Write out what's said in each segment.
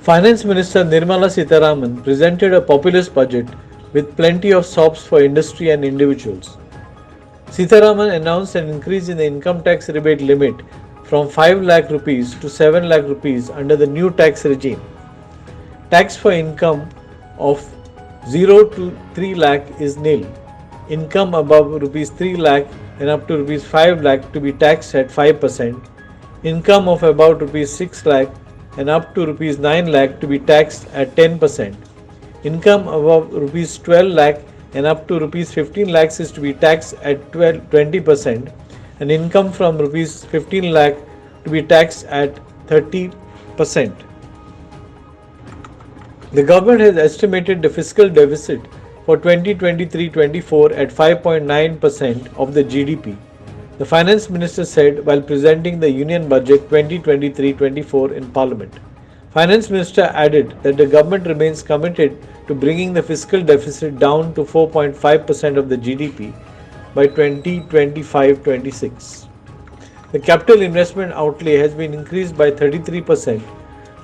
Finance Minister Nirmala Sitharaman presented a populist budget with plenty of sops for industry and individuals. Sitharaman announced an increase in the income tax rebate limit from 5 lakh rupees to 7 lakh rupees under the new tax regime. Tax for income of 0 to 3 lakh is nil. Income above rupees 3 lakh and up to rupees 5 lakh to be taxed at 5%. Income of about rupees 6 lakh and up to rupees 9 lakh to be taxed at 10%. Income above rupees 12 lakh and up to rupees 15 lakhs is to be taxed at 20%, and income from rupees 15 lakh to be taxed at 30%. The government has estimated the fiscal deficit for 2023-24 at 5.9% of the GDP. The Finance Minister said while presenting the Union Budget 2023-24 in Parliament. Finance Minister added that the government remains committed to bringing the fiscal deficit down to 4.5% of the GDP by 2025-26. The capital investment outlay has been increased by 33%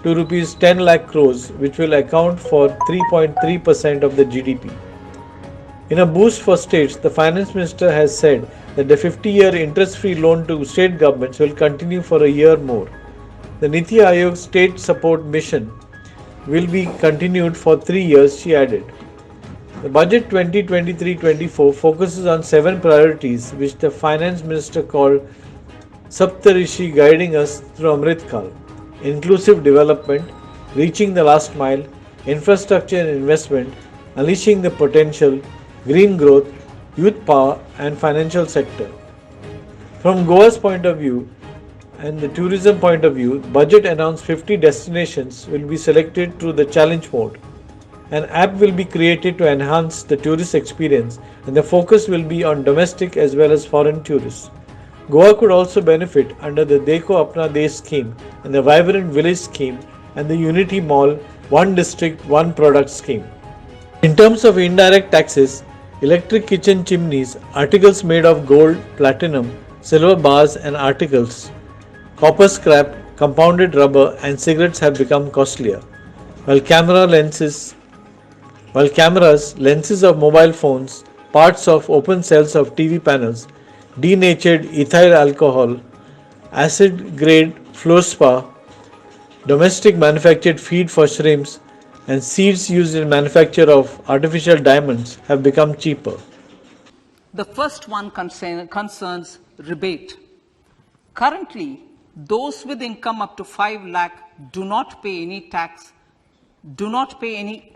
to rupees 10 lakh crores, which will account for 3.3% of the GDP. In a boost for states, the Finance Minister has said that the 50-year interest-free loan to state governments will continue for a year more. The Niti Aayog State Support Mission will be continued for 3 years, she added. The budget 2023-24 focuses on 7 priorities which the Finance Minister called Saptarishi, guiding us through Amritkal: inclusive development, reaching the last mile, infrastructure and investment, unleashing the potential, green growth, youth power and financial sector. From Goa's point of view and the tourism point of view, budget announced 50 destinations will be selected through the challenge mode. An app will be created to enhance the tourist experience, and the focus will be on domestic as well as foreign tourists. Goa could also benefit under the Dekho Apna Desh scheme and the Vibrant Village scheme and the Unity Mall One District One Product scheme. In terms of indirect taxes, electric kitchen chimneys, articles made of gold, platinum, silver bars and articles, copper scrap, compounded rubber and cigarettes have become costlier, while cameras, lenses of mobile phones, parts of open cells of TV panels, denatured ethyl alcohol, acid grade fluorspar, domestic manufactured feed for shrimps and seeds used in manufacture of artificial diamonds have become cheaper. The first one concerns rebate. Currently, those with income up to 5 lakh do not pay any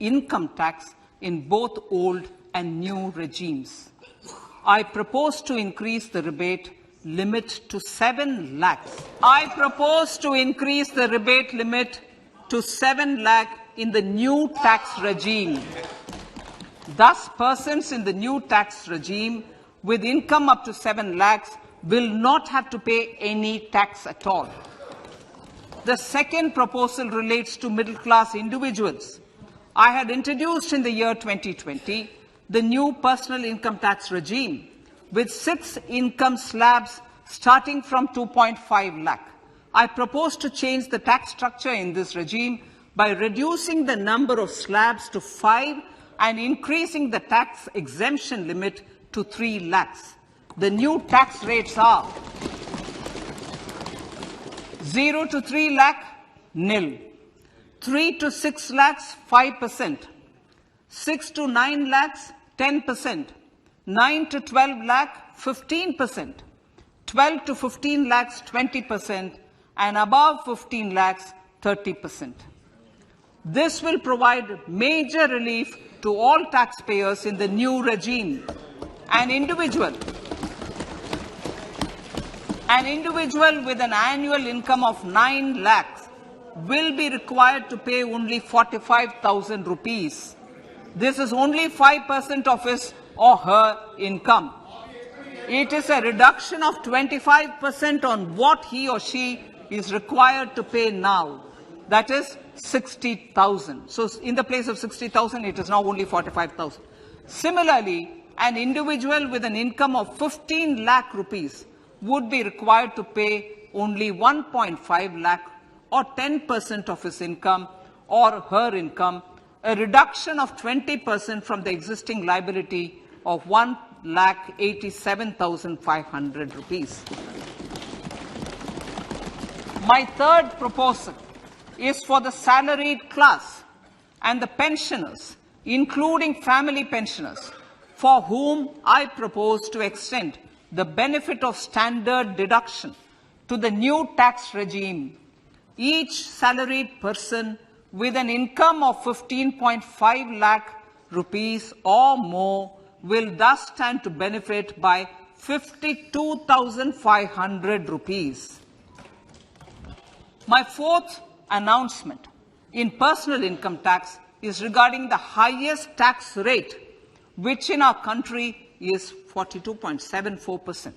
income tax in both old and new regimes. I propose to increase the rebate limit to 7 lakhs. I propose to increase the rebate limit to 7 lakh in the new tax regime. Thus, persons in the new tax regime with income up to 7 lakhs will not have to pay any tax at all. The second proposal relates to middle-class individuals. I had introduced in the year 2020 the new personal income tax regime with 6 income slabs starting from 2.5 lakh. I propose to change the tax structure in this regime by reducing the number of slabs to 5 and increasing the tax exemption limit to 3 lakhs. The new tax rates are 0 to 3 lakh, nil. 3 to 6 lakhs, 5%. 6 to 9 lakhs, 10%. 9 to 12 lakh, 15%. 12 to 15 lakhs, 20%. And above 15 lakhs, 30%. This will provide major relief to all taxpayers in the new regime. An individual with an annual income of 9 lakhs will be required to pay only 45,000 rupees. This is only 5% of his or her income. It is a reduction of 25% on what he or she is required to pay now. That is 60,000. So in the place of 60,000, it is now only 45,000. Similarly, an individual with an income of 15 lakh rupees would be required to pay only 1.5 lakh or 10% of his income or her income, a reduction of 20% from the existing liability of 1,87,500 rupees. My third proposal is for the salaried class and the pensioners, including family pensioners, for whom I propose to extend the benefit of standard deduction to the new tax regime. Each salaried person with an income of 15.5 lakh rupees or more will thus stand to benefit by 52,500 rupees. My fourth announcement in personal income tax is regarding the highest tax rate, which in our country is 42.74%.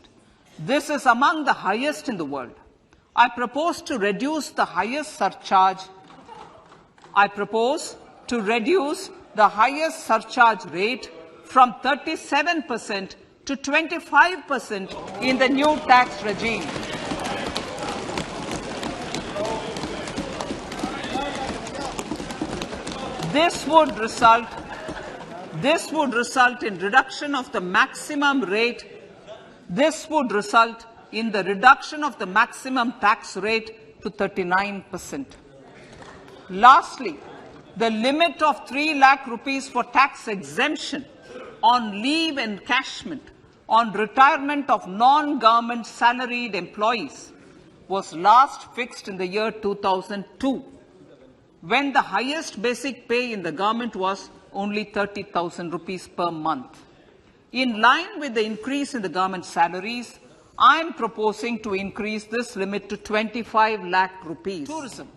This is among the highest in the world. I propose to reduce the highest surcharge rate from 37% to 25% in the new tax regime. This would result in reduction of the maximum rate. This would result in the reduction of the maximum tax rate to 39%. Lastly, the limit of 3 lakh rupees for tax exemption on leave encashment on retirement of non-government salaried employees was last fixed in the year 2002, when the highest basic pay in the government was only 30,000 rupees per month. In line with the increase in the government salaries, I am proposing to increase this limit to 25 lakh rupees. Tourism.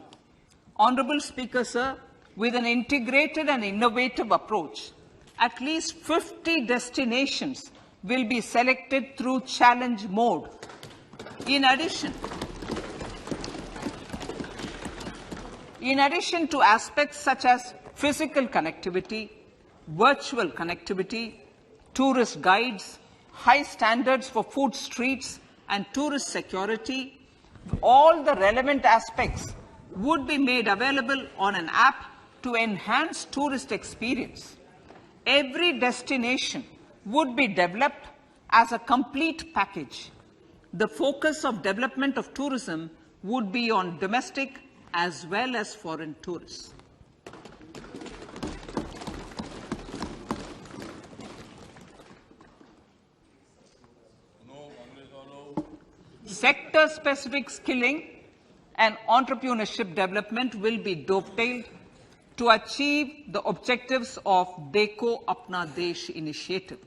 Honorable Speaker, sir, with an integrated and innovative approach, at least 50 destinations will be selected through challenge mode. In addition to aspects such as physical connectivity, virtual connectivity, tourist guides, high standards for food streets, and tourist security, all the relevant aspects would be made available on an app to enhance tourist experience. Every destination would be developed as a complete package. The focus of development of tourism would be on domestic as well as foreign tourists. Sector-specific skilling and entrepreneurship development will be dovetailed to achieve the objectives of Dekho Apna Desh initiative.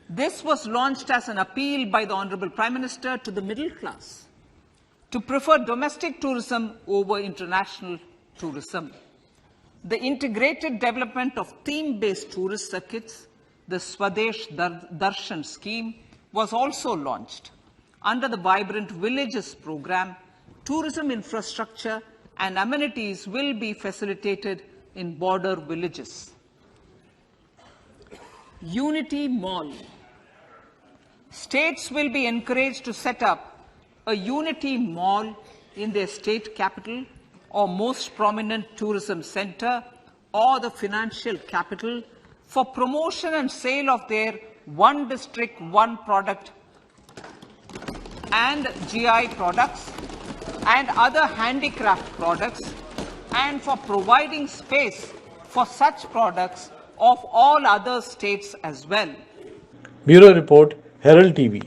This was launched as an appeal by the Honorable Prime Minister to the middle class to prefer domestic tourism over international tourism. The integrated development of theme-based tourist circuits, the Swadesh Darshan scheme, was also launched. Under the Vibrant Villages program, tourism infrastructure and amenities will be facilitated in border villages. Unity Mall. States will be encouraged to set up a Unity Mall in their state capital or most prominent tourism center or the financial capital for promotion and sale of their one district, one product and GI products and other handicraft products, and for providing space for such products of all other states as well. Bureau Report, Herald TV.